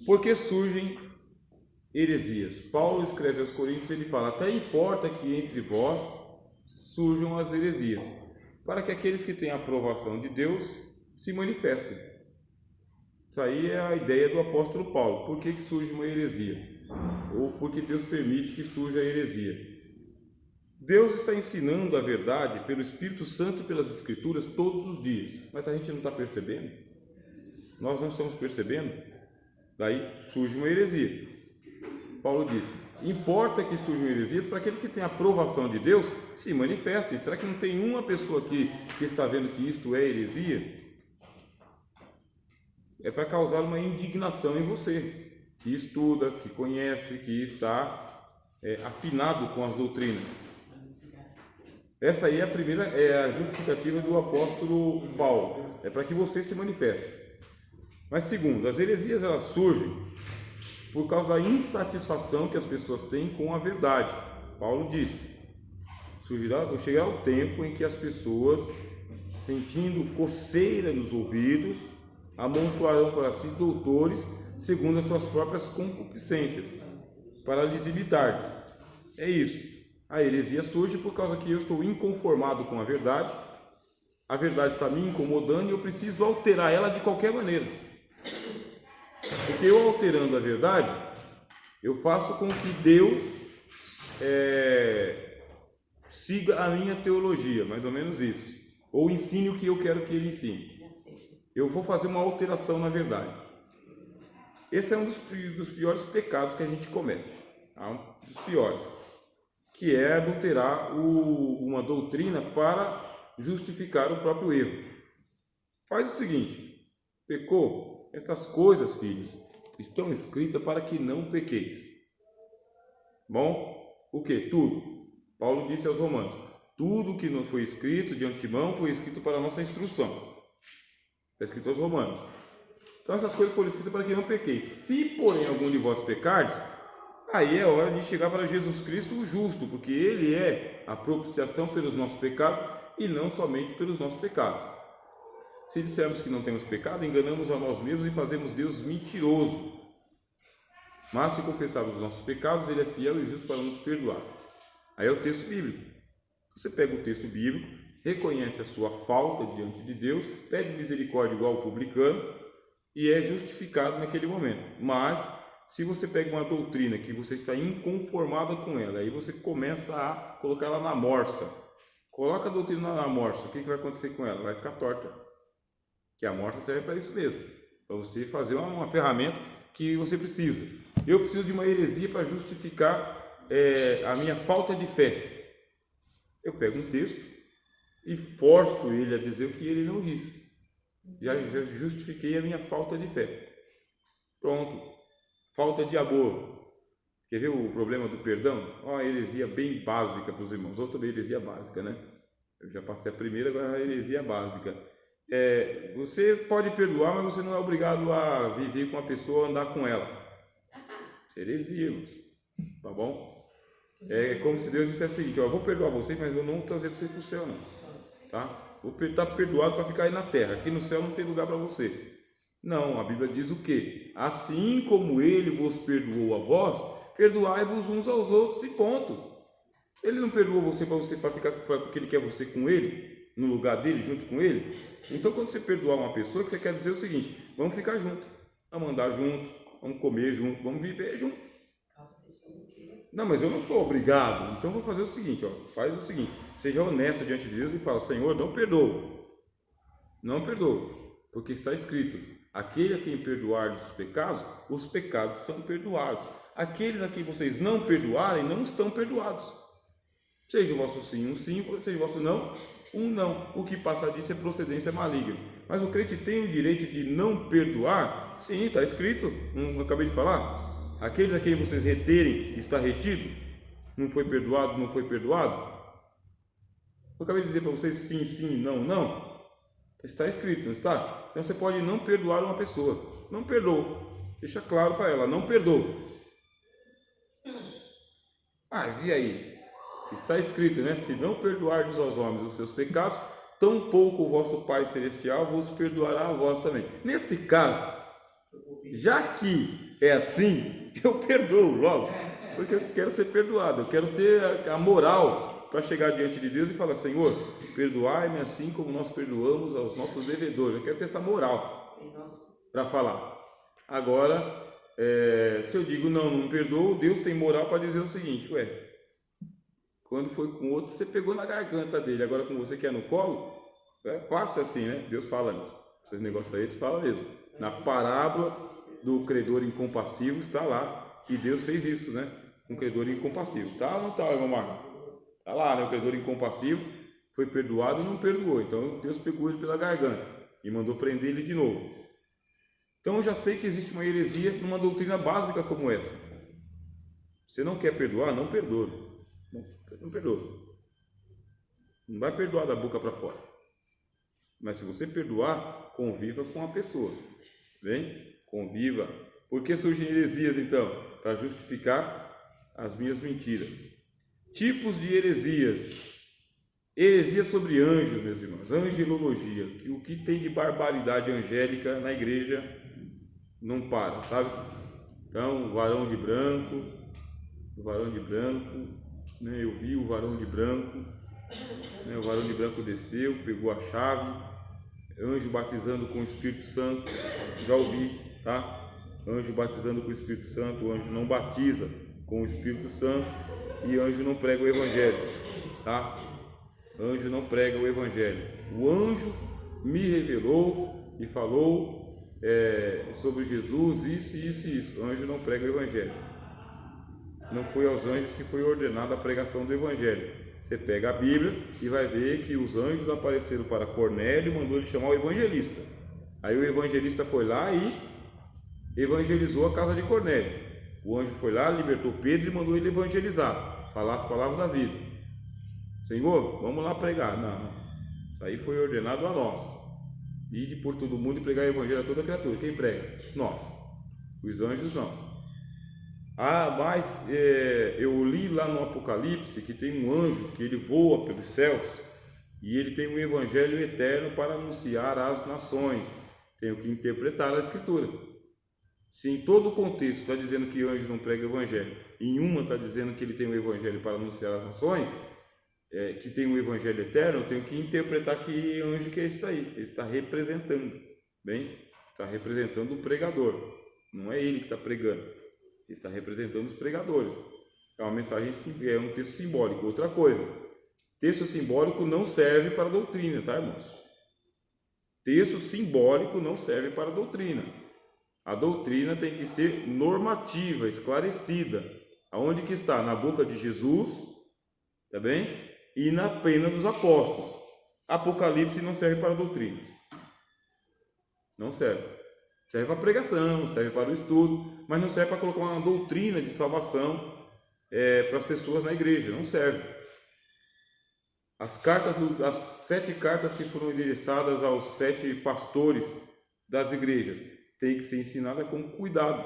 Porque surgem heresias. Paulo escreve aos Coríntios, ele fala: até importa que entre vós surjam as heresias, para que aqueles que têm a aprovação de Deus se manifestem. Isso aí é a ideia do apóstolo Paulo. Por que surge uma heresia? Ou porque Deus permite que surja a heresia? Deus está ensinando a verdade pelo Espírito Santo e pelas Escrituras todos os dias, mas a gente não está percebendo. Nós não estamos percebendo. Daí surge uma heresia. Paulo disse: importa que surjam heresias para aqueles que têm a aprovação de Deus se manifestem. Será que não tem uma pessoa aqui que está vendo que isto é heresia? É para causar uma indignação em você, que estuda, que conhece, que está afinado com as doutrinas. Essa aí é a primeira, é a justificativa do apóstolo Paulo, é para que você se manifeste. Mas segundo, as heresias elas surgem por causa da insatisfação que as pessoas têm com a verdade. Paulo disse: chegará o tempo em que as pessoas, sentindo coceira nos ouvidos, amontoarão para si doutores segundo as suas próprias concupiscências, para lhes imitar. É isso. A heresia surge por causa que eu estou inconformado com a verdade está me incomodando e eu preciso alterar ela de qualquer maneira. Porque eu alterando a verdade, eu faço com que Deus siga a minha teologia, mais ou menos isso. Ou ensine o que eu quero que ele ensine. Eu vou fazer uma alteração na verdade. Esse é um dos piores pecados que a gente comete. Um dos piores. Que é adulterar uma doutrina para justificar o próprio erro. Faz o seguinte: pecou? Estas coisas, filhos, estão escritas para que não pequeis. Bom, o que? Tudo. Paulo disse aos Romanos: tudo que não foi escrito de antemão foi escrito para a nossa instrução. Está escrito aos Romanos. Então essas coisas foram escritas para que não pequeis. Se porém algum de vós pecardes, aí é hora de chegar para Jesus Cristo o justo, porque Ele é a propiciação pelos nossos pecados e não somente pelos nossos pecados. Se dissermos que não temos pecado, enganamos a nós mesmos e fazemos Deus mentiroso. Mas se confessarmos os nossos pecados, Ele é fiel e justo para nos perdoar. Aí é o texto bíblico. Você pega o texto bíblico, reconhece a sua falta diante de Deus, pede misericórdia igual ao publicano e é justificado naquele momento. Mas se você pega uma doutrina que você está inconformado com ela, aí você começa a colocar ela na morsa. Coloca a doutrina na morsa, o que vai acontecer com ela? Vai ficar torta. Que a morsa serve para isso mesmo, para você fazer uma ferramenta que você precisa. Eu preciso de uma heresia para justificar a minha falta de fé. Eu pego um texto e forço ele a dizer o que ele não disse. Já justifiquei a minha falta de fé. Pronto. Falta de amor. Quer ver o problema do perdão? Uma heresia bem básica para os irmãos. Outra heresia básica, né? Eu já passei a primeira, agora a heresia básica. Você pode perdoar, mas você não é obrigado a viver com a pessoa, andar com ela. Isso é heresia, irmãos. Tá bom? É como se Deus dissesse o seguinte: eu vou perdoar vocês, mas eu não vou trazer vocês para o céu, não. Tá? Vou estar perdoado para ficar aí na terra. Aqui no céu não tem lugar para você. Não, a Bíblia diz o quê? Assim como Ele vos perdoou a vós, perdoai-vos uns aos outros e ponto. Ele não perdoou você para ficar porque Ele quer você com Ele, no lugar dele, junto com Ele. Então, quando você perdoar uma pessoa, que você quer dizer o seguinte: vamos ficar junto, vamos andar junto, vamos comer junto, vamos viver junto. Não, mas eu não sou obrigado. Então, vou fazer o seguinte, faz o seguinte: seja honesto diante de Deus e fala: Senhor, não perdoo. Não perdoo, porque está escrito: aquele a quem perdoardes os pecados são perdoados. Aqueles a quem vocês não perdoarem, não estão perdoados. Seja o vosso sim um sim, seja o vosso não um não. O que passa disso é procedência maligna. Mas o crente tem o direito de não perdoar? Sim, está escrito, não acabei de falar? Aqueles a quem vocês reterem, está retido? Não foi perdoado, não foi perdoado? Eu acabei de dizer para vocês sim, sim, não, não. Está escrito, não está? Então você pode não perdoar uma pessoa. Não perdoa. Deixa claro para ela, não perdoa. Mas e aí? Está escrito, né? Se não perdoardes aos homens os seus pecados, tampouco o vosso Pai Celestial vos perdoará a vós também. Nesse caso, Já que é assim, eu perdoo logo, porque eu quero ser perdoado, eu quero ter a moral para chegar diante de Deus e falar: Senhor, perdoai-me assim como nós perdoamos aos nossos devedores. Eu quero ter essa moral para falar. Agora, se eu digo não perdoo, Deus tem moral para dizer o seguinte: ué, quando foi com outro, você pegou na garganta dele, agora com você que é no colo, é fácil assim, né? Deus fala, esses negócios aí, Deus fala mesmo. Na parábola do credor incompassivo está lá que Deus fez isso, né? Com o credor incompassivo. Tá ou não tá, irmão Marco? Tá lá, né? O credor incompassivo foi perdoado e não perdoou. Então Deus pegou ele pela garganta e mandou prender ele de novo. Então eu já sei que existe uma heresia numa doutrina básica como essa. Você não quer perdoar? Não perdoa. Não perdoa. Não vai perdoar da boca para fora. Mas se você perdoar, conviva com a pessoa. Bem? Conviva. Por que surgem heresias então? Para justificar as minhas mentiras. Tipos de heresias. Heresia sobre anjos, meus irmãos. Angelologia. O que tem de barbaridade angélica na igreja não para, sabe? Então, o varão de branco, né? Eu vi o varão de branco, né? O varão de branco desceu, pegou a chave, anjo batizando com o Espírito Santo, já ouvi, tá? Anjo batizando com o Espírito Santo, o anjo não batiza com o Espírito Santo e anjo não prega o Evangelho, tá? Anjo não prega o Evangelho. O anjo me revelou e falou sobre Jesus, isso. O anjo não prega o Evangelho. Não foi aos anjos que foi ordenada a pregação do Evangelho. Você pega a Bíblia e vai ver que os anjos apareceram para Cornélio e mandou ele chamar o evangelista. Aí o evangelista foi lá e evangelizou a casa de Cornélio. O anjo foi lá, libertou Pedro e mandou ele evangelizar, falar as palavras da vida. Senhor, vamos lá pregar. Não, isso aí foi ordenado a nós. Ide por todo mundo e pregar o evangelho a toda criatura. Quem prega? Nós. Os anjos não. Mas eu li lá no Apocalipse que tem um anjo que ele voa pelos céus e ele tem um evangelho eterno para anunciar às nações. Tenho que interpretar a escritura. Se em todo o contexto está dizendo que anjo não prega o evangelho, em uma está dizendo que ele tem um evangelho para anunciar às nações, que tem um evangelho eterno, eu tenho que interpretar que anjo que é esse daí. Ele está representando, bem? Está representando o pregador. Não é ele que está pregando. Ele está representando os pregadores. É uma mensagem, é um texto simbólico. Outra coisa, texto simbólico não serve para a doutrina, tá, irmãos? Texto simbólico não serve para a doutrina. A doutrina tem que ser normativa, esclarecida. Aonde que está? Na boca de Jesus, tá bem? E na pena dos apóstolos. Apocalipse não serve para a doutrina. Não serve. Serve para pregação, serve para o estudo, mas não serve para colocar uma doutrina de salvação para as pessoas na igreja. Não serve. As 7 cartas que foram endereçadas aos 7 pastores das igrejas tem que ser ensinada com cuidado.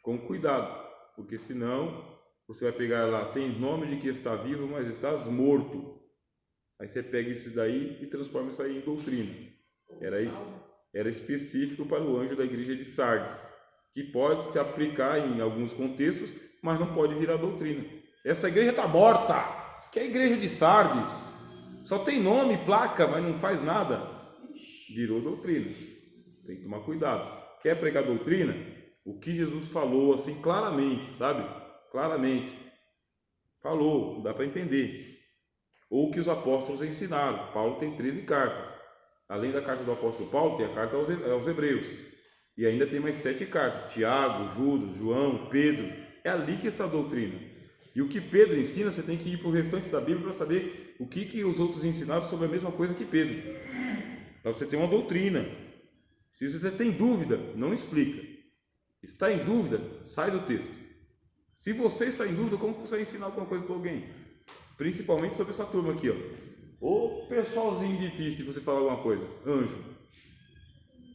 Com cuidado, porque senão você vai pegar lá, tem nome de que está vivo, mas estás morto. Aí você pega isso daí e transforma isso aí em doutrina. Era específico para o anjo da igreja de Sardes, que pode se aplicar em alguns contextos, mas não pode virar doutrina. Essa igreja está morta. Isso que é a igreja de Sardes. Só tem nome, placa, mas não faz nada. Virou doutrina. Tem que tomar cuidado. Quer pregar doutrina? O que Jesus falou assim claramente, sabe? Claramente. Falou, dá para entender. Ou o que os apóstolos ensinaram. Paulo tem 13 cartas. Além da carta do apóstolo Paulo, tem a carta aos Hebreus. E ainda tem mais 7 cartas. Tiago, Judas, João, Pedro. É ali que está a doutrina. E o que Pedro ensina, você tem que ir para o restante da Bíblia para saber o que os outros ensinaram sobre a mesma coisa que Pedro. Para você ter uma doutrina. Se você tem dúvida, não explica. Está em dúvida, sai do texto. Se você está em dúvida, como você vai ensinar alguma coisa para alguém? Principalmente sobre essa turma aqui, ó. Ô pessoalzinho difícil de você falar alguma coisa. Anjo.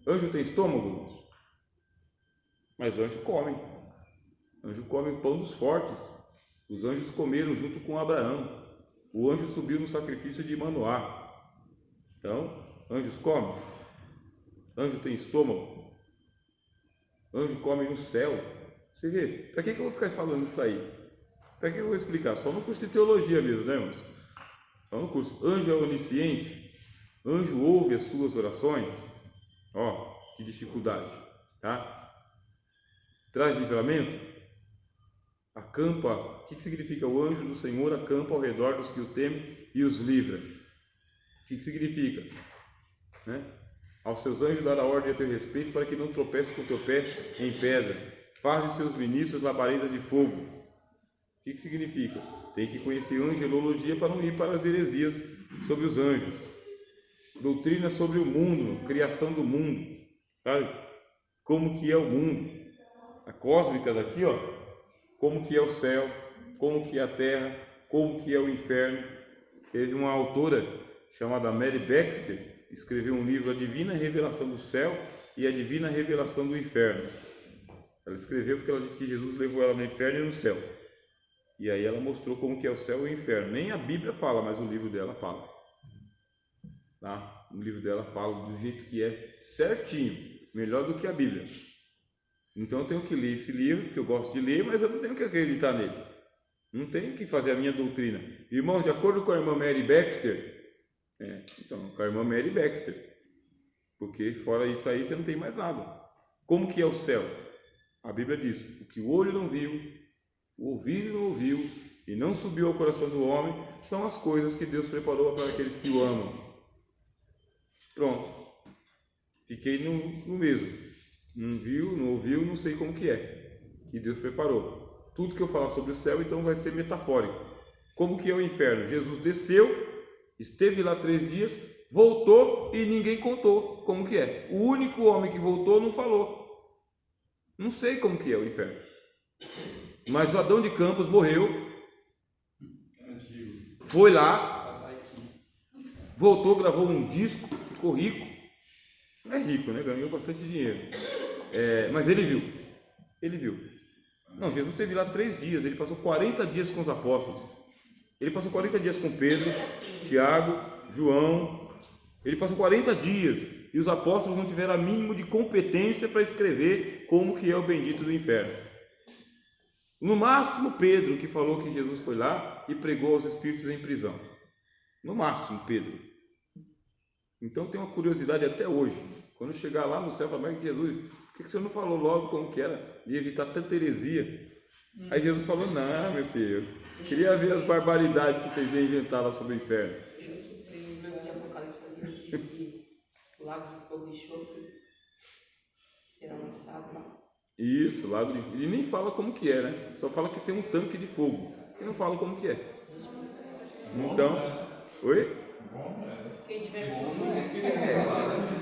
Anjo tem estômago, irmãos? Mas anjo come. Anjo come o pão dos fortes. Os anjos comeram junto com Abraão. O anjo subiu no sacrifício de Manoá. Então, anjos comem. Anjo tem estômago. Anjo come no céu. Você vê, para que eu vou ficar falando isso aí? Para que eu vou explicar? Só no curso de teologia mesmo, né, irmãos? Só no curso. Anjo é onisciente? Anjo ouve as suas orações? Ó, que dificuldade, tá? Traz livramento? Acampa, o que significa? O anjo do Senhor acampa ao redor dos que o temem e os livra. O que significa? Né? Aos seus anjos dará ordem a teu respeito para que não tropece com o teu pé em pedra. Faz de seus ministros labaredas de fogo. O que significa? Tem que conhecer angelologia para não ir para as heresias sobre os anjos. Doutrina sobre o mundo, criação do mundo, sabe? Como que é o mundo. A cósmica daqui, ó. Como que é o céu, como que é a terra, como que é o inferno. Teve uma autora chamada Mary Baxter, escreveu um livro, A Divina Revelação do Céu e A Divina Revelação do Inferno. Ela escreveu porque ela disse que Jesus levou ela no inferno e no céu. E aí ela mostrou como que é o céu e o inferno. Nem a Bíblia fala, mas o livro dela fala. Tá? O livro dela fala do jeito que é certinho, melhor do que a Bíblia. Então eu tenho que ler esse livro, que eu gosto de ler, mas eu não tenho que acreditar nele. Não tenho que fazer a minha doutrina. Irmãos, de acordo com a irmã Mary Baxter, então, com a irmã Mary Baxter, porque fora isso aí você não tem mais nada. Como que é o céu? A Bíblia diz, o que o olho não viu, o ouvido não ouviu, e não subiu ao coração do homem, são as coisas que Deus preparou para aqueles que o amam. Pronto. Fiquei no mesmo. Não viu, não ouviu, não sei como que é. E Deus preparou. Tudo que eu falar sobre o céu, então, vai ser metafórico. Como que é o inferno? Jesus desceu, esteve lá 3 dias, voltou e ninguém contou como que é. O único homem que voltou não falou. Não sei como que é o inferno. Mas o Adão de Campos morreu, foi lá, voltou, gravou um disco, ficou rico. Não é rico, né? Ganhou bastante dinheiro. Mas ele viu. Não, Jesus esteve lá 3 dias, ele passou 40 dias com os apóstolos. Ele passou 40 dias com Pedro, Tiago, João. Ele passou 40 dias e os apóstolos não tiveram a mínimo de competência para escrever como que é o bendito do inferno. No máximo Pedro, que falou que Jesus foi lá e pregou aos espíritos em prisão. No máximo Pedro. Então tem uma curiosidade até hoje. Quando chegar lá no céu, falar, mas Jesus, por que você não falou logo como que era? E evitar tanta heresia. Aí Jesus falou, não, meu filho, eu queria ver as barbaridades que vocês iam inventar lá sobre o inferno. No livro de Apocalipse, diz que o lago de fogo e enxofre será lançado lá. Isso, lago de fogo. E nem fala como que é, né? Só fala que tem um tanque de fogo. E não fala como que é. Então, oi? Quem tiver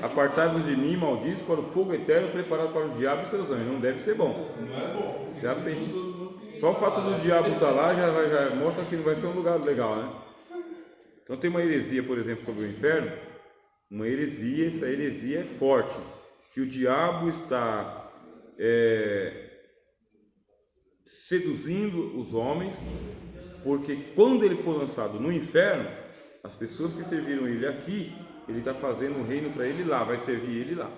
Apartai-vos de mim, malditos, para o fogo eterno preparado para o diabo e seus anjos. Não deve ser bom. Não é bom. Já pensou? Só o fato do diabo estar lá já mostra que não vai ser um lugar legal, né? Então tem uma heresia, por exemplo, sobre o inferno. Uma heresia, essa heresia é forte. Que o diabo está seduzindo os homens, porque quando ele for lançado no inferno, as pessoas que serviram ele aqui, ele está fazendo um reino para ele lá, vai servir ele lá.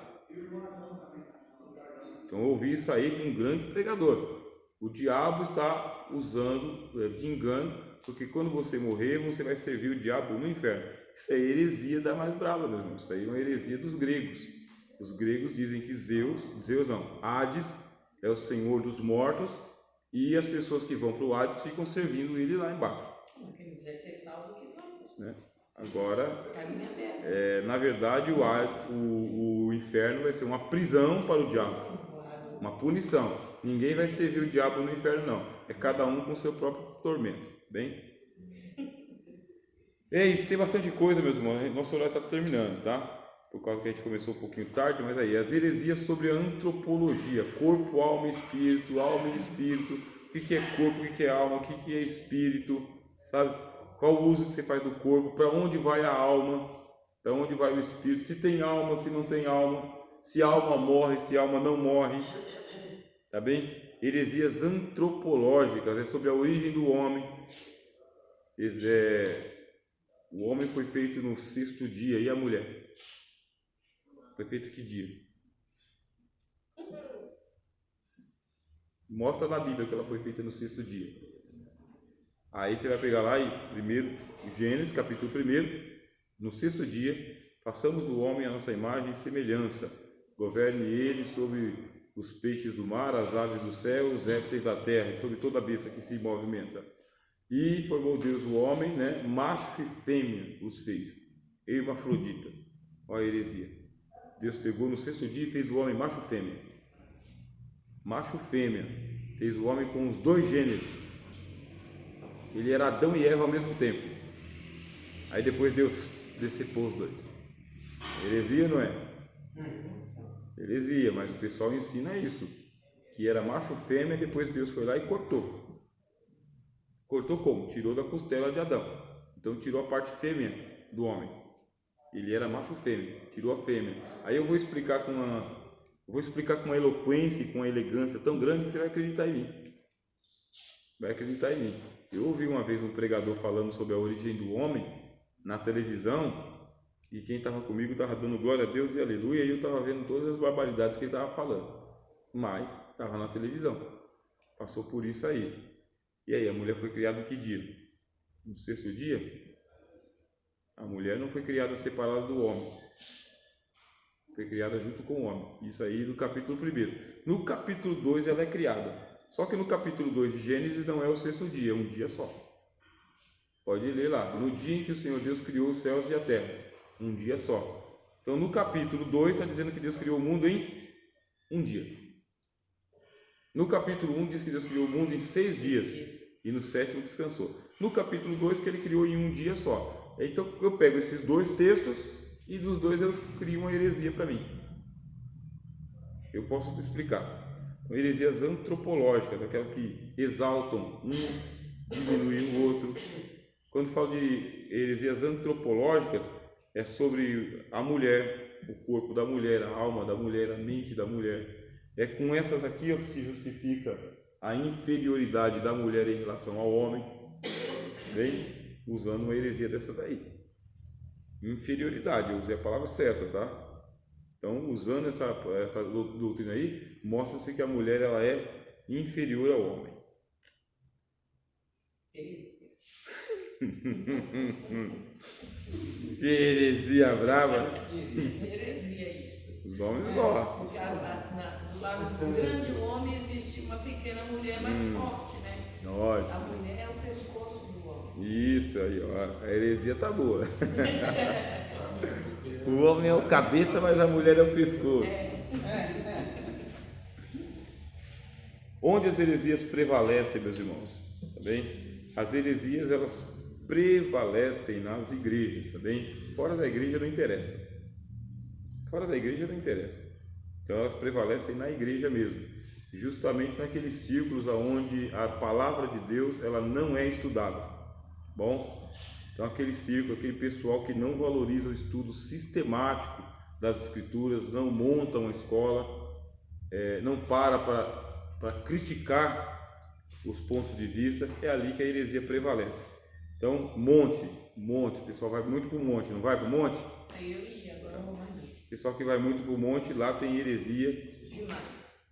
Então eu ouvi isso aí de um grande pregador. O diabo está usando de engano, porque quando você morrer, você vai servir o diabo no inferno. Isso é heresia da mais brava, meu irmão. Isso aí é uma heresia dos gregos. Os gregos dizem que Zeus não, Hades é o senhor dos mortos, e as pessoas que vão para o Hades ficam servindo ele lá embaixo. Quem quiser ser salvo, que vamos. Né? Agora, Caminho aberto. na verdade, o inferno vai ser uma prisão para o diabo, uma punição. Ninguém vai servir o diabo no inferno, não. É cada um com o seu próprio tormento. Bem? É isso, tem bastante coisa, meus irmãos. Nosso horário está terminando, tá? Por causa que a gente começou um pouquinho tarde, mas aí, as heresias sobre a antropologia, corpo, alma e espírito, o que é corpo, o que é alma, o que é espírito, sabe? Qual o uso que você faz do corpo, para onde vai a alma, para onde vai o espírito, se tem alma, se não tem alma, se a alma morre, se a alma não morre, tá bem? Heresias antropológicas, é sobre a origem do homem. O homem foi feito no 6º dia, e a mulher? Foi feito que dia? Mostra na Bíblia que ela foi feita no 6º dia. Aí você vai pegar lá em Gênesis, capítulo 1, no 6º dia, façamos o homem à nossa imagem e semelhança. Governe ele sobre os peixes do mar, as aves do céu, os répteis da terra, e sobre toda a besta que se movimenta. E formou Deus o homem, né? Macho e fêmea os fez. Hermafrodita. Olha a heresia. Deus pegou no 6º dia e fez o homem macho e fêmea. Macho e fêmea. Fez o homem com os 2 gêneros. Ele era Adão e Eva ao mesmo tempo. Aí depois Deus decepou os 2. Heresia, não é? Heresia, mas o pessoal ensina isso. Que era macho e fêmea, depois Deus foi lá e cortou. Cortou como? Tirou da costela de Adão. Então tirou a parte fêmea do homem. Ele era macho fêmea, tirou a fêmea. Aí eu vou explicar com uma eloquência e com uma elegância tão grande que você vai acreditar em mim. Vai acreditar em mim. Eu ouvi uma vez um pregador falando sobre a origem do homem na televisão, e quem estava comigo estava dando glória a Deus e aleluia, e eu estava vendo todas as barbaridades que ele estava falando. Mas estava na televisão. Passou por isso aí. E aí, a mulher foi criada em que dia? No 6º dia? A mulher não foi criada separada do homem. Foi criada junto com o homem. Isso aí no capítulo 1. No capítulo 2 ela é criada. Só que no capítulo 2 de Gênesis não é o 6º dia, é um dia só. Pode ler lá. No dia em que o Senhor Deus criou os céus e a terra. Um dia só. Então no capítulo 2 está dizendo que Deus criou o mundo em um dia. No capítulo 1 diz que Deus criou o mundo em 6 dias e no 7º descansou. No capítulo 2 que ele criou em um dia só. Então eu pego esses 2 textos e dos 2 eu crio uma heresia para mim. Eu posso explicar. São heresias antropológicas, aquelas que exaltam um, diminuem o outro. Quando falo de heresias antropológicas, é sobre a mulher, o corpo da mulher, a alma da mulher, a mente da mulher. É com essas aqui que se justifica a inferioridade da mulher em relação ao homem, bem, usando uma heresia dessa daí. Inferioridade, eu usei a palavra certa, tá? Então, usando essa doutrina aí, mostra-se que a mulher ela é inferior ao homem. Heresia. Que heresia brava! Heresia isso. Os homens gostam. Porque do lado do grande homem existe uma pequena mulher mais forte, né? Ótimo. A mulher é o pescoço do homem. Isso aí, ó. A heresia tá boa. O homem é o cabeça, mas a mulher é o pescoço. Onde as heresias prevalecem, meus irmãos? Tá bem? As heresias, elas prevalecem nas igrejas, tá bem? Fora da igreja não interessa. Fora da igreja não interessa. Então elas prevalecem na igreja mesmo, justamente naqueles círculos onde a palavra de Deus ela não é estudada. Bom, então aquele círculo, aquele pessoal que não valoriza o estudo sistemático das escrituras, não monta uma escola, não para criticar os pontos de vista, é ali que a heresia prevalece. Então, monte, o pessoal vai muito para o monte, não vai para o monte? Aí eu ia, agora eu vou mais não. O pessoal que vai muito para o monte, lá tem heresia Demais.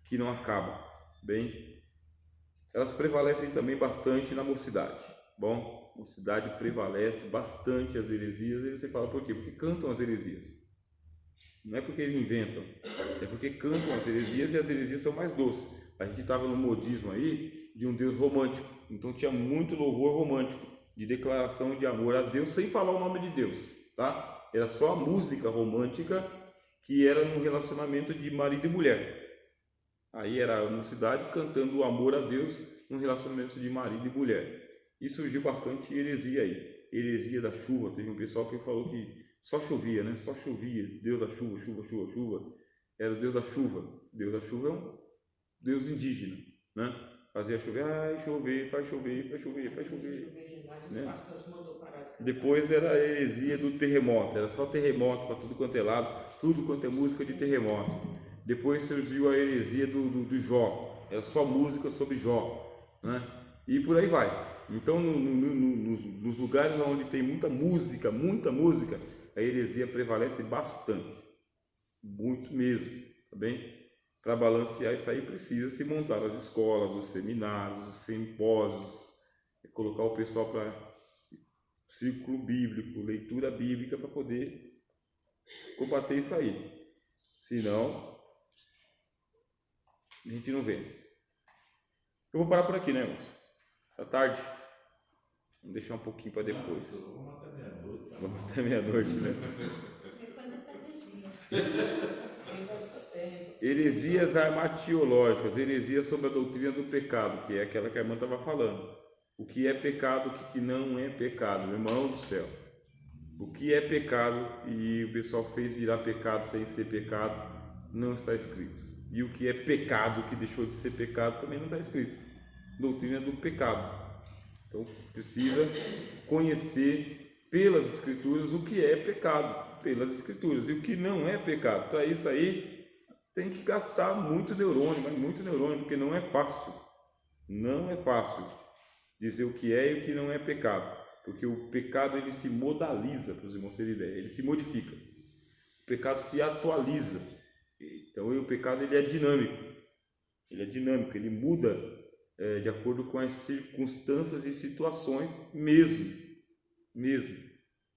que não acaba. Bem, elas prevalecem também bastante na mocidade. Bom, mocidade prevalece bastante as heresias, e você fala por quê? Porque cantam as heresias. Não é porque eles inventam, é porque cantam as heresias e as heresias são mais doces. A gente estava no modismo aí de um Deus romântico, então tinha muito louvor romântico, de declaração de amor a Deus sem falar o nome de Deus, tá? Era só a música romântica que era no relacionamento de marido e mulher. Aí era a mocidade cantando o amor a Deus no relacionamento de marido e mulher. E surgiu bastante heresia aí. Heresia da chuva. Teve um pessoal que falou que só chovia, né? Só chovia. Deus da chuva, chuva, chuva, chuva. Era o Deus da chuva. Deus da chuva é um Deus indígena, né? Fazia chover, ai, chover, faz chover, faz chover, faz chover. Né? Depois era a heresia do terremoto. Era só terremoto para tudo quanto é lado. Tudo quanto é música de terremoto. Depois surgiu a heresia do Jó. Era só música sobre Jó, né? E por aí vai. Então, nos lugares onde tem muita música, a heresia prevalece bastante. Muito mesmo, tá bem? para balancear isso aí, precisa se montar as escolas, os seminários, os simpósios, colocar o pessoal para círculo bíblico, leitura bíblica, para poder combater isso aí. Senão, a gente não vence. Eu vou parar por aqui, né, irmãos? Tá tarde? Vamos deixar um pouquinho para depois. Vamos até meia-noite. Vamos até meia-noite, né? Depois é fazer dia. Heresias armatiológicas, heresias sobre a doutrina do pecado, que é aquela que a irmã estava falando. O que é pecado, o que não é pecado, meu irmão do céu. O que é pecado e o pessoal fez virar pecado sem ser pecado, não está escrito. E o que é pecado, que deixou de ser pecado, também não está escrito. Doutrina do pecado. Então, precisa conhecer pelas Escrituras o que é pecado, pelas Escrituras, e o que não é pecado. Para isso aí, tem que gastar muito neurônio, mas muito neurônio, porque não é fácil. Não é fácil dizer o que é e o que não é pecado, porque o pecado ele se modaliza, para os irmãos terem ideia, ele se modifica. O pecado se atualiza. Então, o pecado ele é dinâmico. Ele muda de acordo com as circunstâncias e situações mesmo.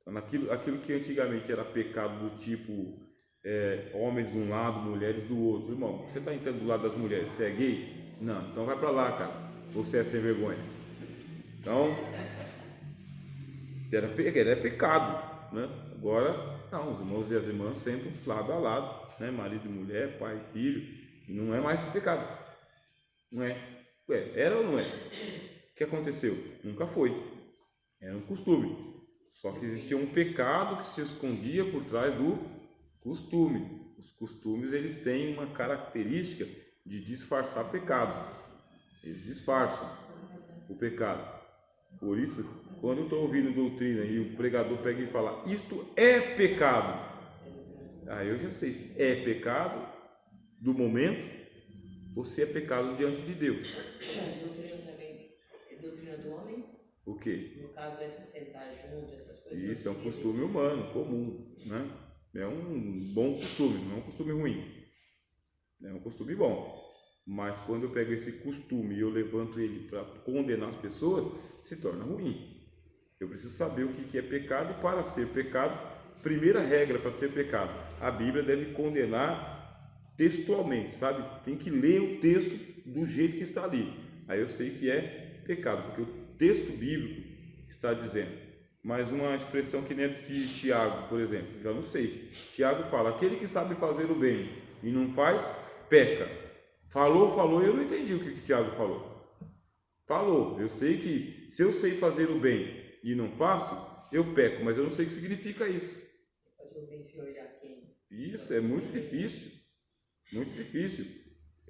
Então, aquilo que antigamente era pecado do tipo homens de um lado, mulheres do outro. Irmão, você está entrando do lado das mulheres, você é gay? Não, então vai para lá, cara. Você é sem vergonha. Então, era pecado, né? Agora, não, os irmãos e as irmãs sentam lado a lado, né? Marido e mulher, pai e filho, e não é mais pecado. Não é? Era ou não é? O que aconteceu? Nunca foi. Era um costume. Só que existia um pecado que se escondia por trás do costume. Os costumes, eles têm uma característica de disfarçar pecado. Eles disfarçam o pecado. Por isso, quando eu estou ouvindo doutrina e o pregador pega e fala, isto é pecado. Aí eu já sei se é pecado do momento ou se é pecado diante de Deus. Doutrina também é doutrina do homem? O quê? No caso é se sentar junto, essas coisas. Isso é um costume humano, comum, né? É um bom costume, não é um costume ruim. É um costume bom. Mas quando eu pego esse costume e eu levanto ele para condenar as pessoas, se torna ruim. Eu preciso saber o que é pecado e para ser pecado, primeira regra para ser pecado, a Bíblia deve condenar textualmente, sabe? Tem que ler o texto do jeito que está ali. Aí eu sei que é pecado, porque o texto bíblico está dizendo. Mas uma expressão que nem de Tiago, por exemplo, já não sei. Tiago fala, aquele que sabe fazer o bem e não faz, peca. Falou, eu não entendi o que Tiago falou. Falou, eu sei que se eu sei fazer o bem e não faço, eu peco, mas eu não sei o que significa isso. Fazer o bem sem olhar quem? Isso é muito difícil, muito difícil.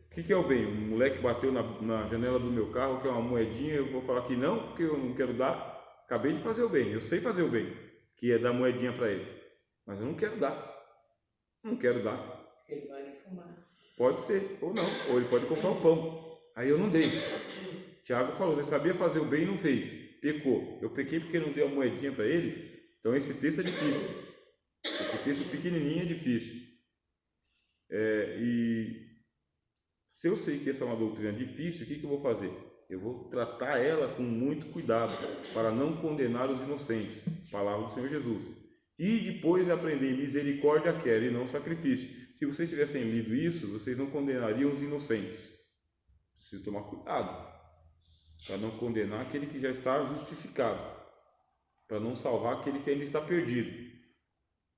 O que é o bem? Um moleque bateu na janela do meu carro, que é uma moedinha, eu vou falar que não, porque eu não quero dar. Acabei de fazer o bem, eu sei fazer o bem, que é dar moedinha para ele, mas eu não quero dar. Não quero dar. Porque ele vai lhe fumar. Pode ser, ou não, ou ele pode comprar um pão. Aí eu não dei. Tiago falou, você sabia fazer o bem e não fez. Pecou. Eu pequei porque não dei a moedinha para ele. Então esse texto é difícil. Esse texto pequenininho é difícil. E se eu sei que essa é uma doutrina difícil, o que eu vou fazer? Eu vou tratar ela com muito cuidado, para não condenar os inocentes. Palavra do Senhor Jesus. E depois de aprender, misericórdia quero e não sacrifício. Se vocês tivessem lido isso, vocês não condenariam os inocentes. Preciso tomar cuidado para não condenar aquele que já está justificado, para não salvar aquele que ainda está perdido,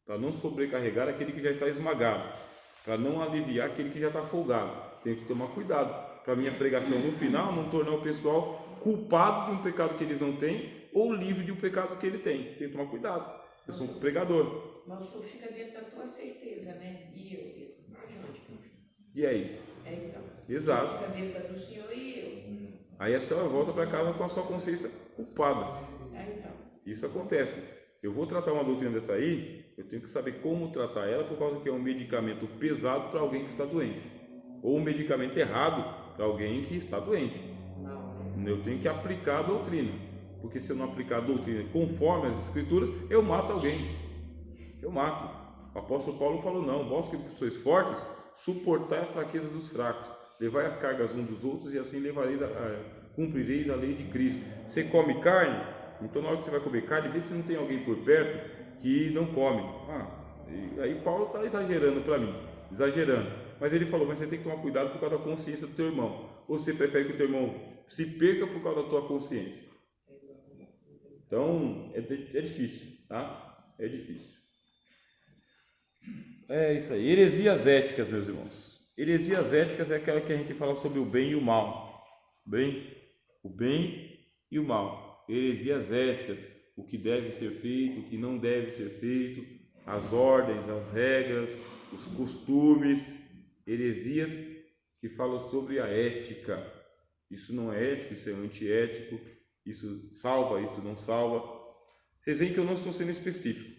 para não sobrecarregar aquele que já está esmagado, para não aliviar aquele que já está folgado. Tenho que tomar cuidado para minha pregação no final não tornar o pessoal culpado de um pecado que eles não têm ou livre de um pecado que eles têm. Tenho que tomar cuidado. Eu sou um pregador. Mas o senhor fica dentro da tua certeza, né? E eu, Pedro? E aí? Então. Exato. Fica dentro da do senhor e eu. Aí a senhora volta para casa com a sua consciência culpada. Então. Isso acontece. Eu vou tratar uma doutrina dessa aí, eu tenho que saber como tratar ela, por causa que é um medicamento pesado para alguém que está doente. Ou um medicamento errado para alguém que está doente. Eu tenho que aplicar a doutrina. Porque se eu não aplicar a doutrina conforme as Escrituras, eu mato alguém. Eu mato. O apóstolo Paulo falou, não, vós que sois fortes, suportai a fraqueza dos fracos, levai as cargas uns dos outros e assim cumprireis a lei de Cristo. Você come carne? Então na hora que você vai comer carne, vê se não tem alguém por perto que não come. E aí Paulo está exagerando para mim, exagerando. Mas ele falou, mas você tem que tomar cuidado por causa da consciência do teu irmão. Ou você prefere que o teu irmão se perca por causa da tua consciência? Então, é difícil, tá? É difícil. É isso aí. Heresias éticas, meus irmãos. Heresias éticas é aquela que a gente fala sobre o bem e o mal. O bem e o mal. Heresias éticas, o que deve ser feito, o que não deve ser feito, as ordens, as regras, os costumes. Heresias que falam sobre a ética. Isso não é ético, isso é antiético, isso salva, isso não salva. Vocês veem que eu não estou sendo específico.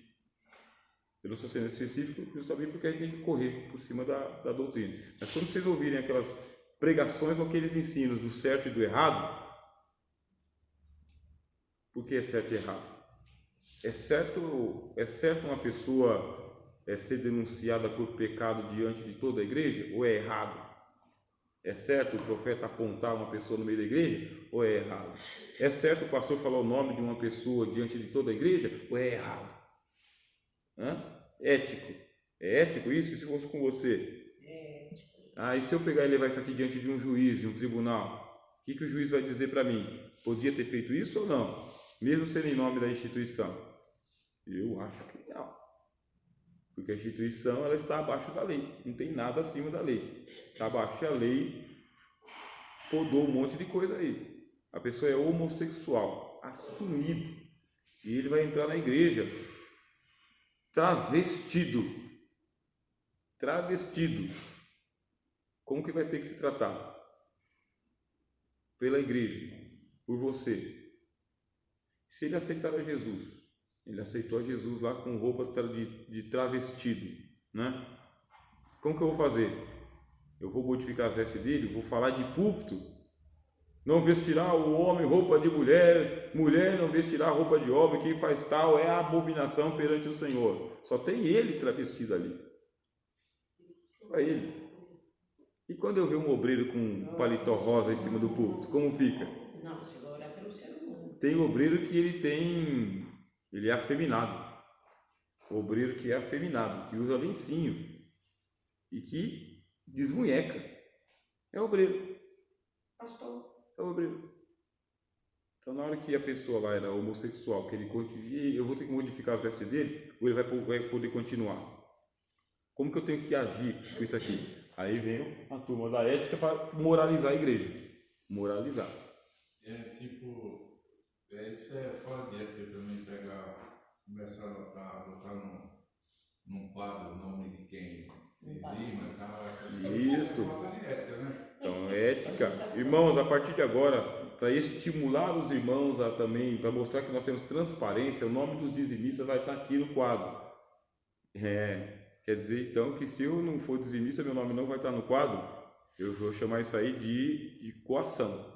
Eu não estou sendo específico justamente porque a gente tem que correr por cima da doutrina. Mas quando vocês ouvirem aquelas pregações ou aqueles ensinos do certo e do errado, por que é certo e errado? É certo uma pessoa ser denunciada por pecado diante de toda a igreja? Ou é errado? É certo o profeta apontar uma pessoa no meio da igreja? Ou é errado? É certo o pastor falar o nome de uma pessoa diante de toda a igreja? Ou é errado? Ético. É ético isso? E se fosse com você? É ético. E se eu pegar e levar isso aqui diante de um juiz, de um tribunal? O que o juiz vai dizer para mim? Podia ter feito isso ou não? Mesmo sendo em nome da instituição? Eu acho que não. Porque a instituição ela está abaixo da lei, não tem nada acima da lei. Está abaixo da lei, podou um monte de coisa aí. A pessoa é homossexual, assumido, e ele vai entrar na igreja travestido. Como que vai ter que se tratar? Pela igreja, por você. Se ele aceitar a Jesus, ele aceitou a Jesus lá com roupas de travestido, né? Como que eu vou fazer? Eu vou modificar as vestes dele, vou falar de púlpito, não vestirá o homem roupa de mulher, mulher não vestirá roupa de homem, quem faz tal é abominação perante o Senhor. Só tem ele travestido ali, só ele. E quando eu ver um obreiro com um paletó rosa em cima do púlpito, como fica? Não, você vai orar pelo ser humano. Tem obreiro que ele é afeminado, obreiro que é afeminado, que usa lencinho e que desmunheca, é obreiro. Pastor. É obreiro. Então na hora que a pessoa lá era homossexual, que ele continue, eu vou ter que modificar as vestes dele, ou ele vai poder continuar? Como que eu tenho que agir com isso aqui? Aí vem a turma da ética para moralizar a igreja. Moralizar. Isso é fora de ética também começar a botar num quadro o nome de quem exima e tal. Isso. É falta de ética, né? Então, ética. Irmãos, a partir de agora, para estimular os irmãos também, para mostrar que nós temos transparência, o nome dos dizimistas vai estar aqui no quadro. Quer dizer, então, que se eu não for dizimista, meu nome não vai estar no quadro, eu vou chamar isso aí de coação.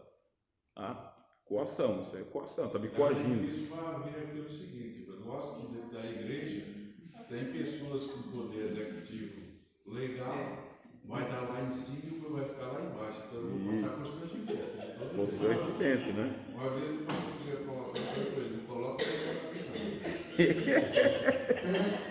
Coação, isso é coação, está me coagindo. Isso vai vir aqui o seguinte, nós dentro da igreja tem pessoas com poder executivo legal, vai dar lá em cima e vai ficar lá embaixo, então eu vou passar constrangimento. Constrangimento, né? Uma vez o pastor queria colocar qualquer coisa, não coloca, não.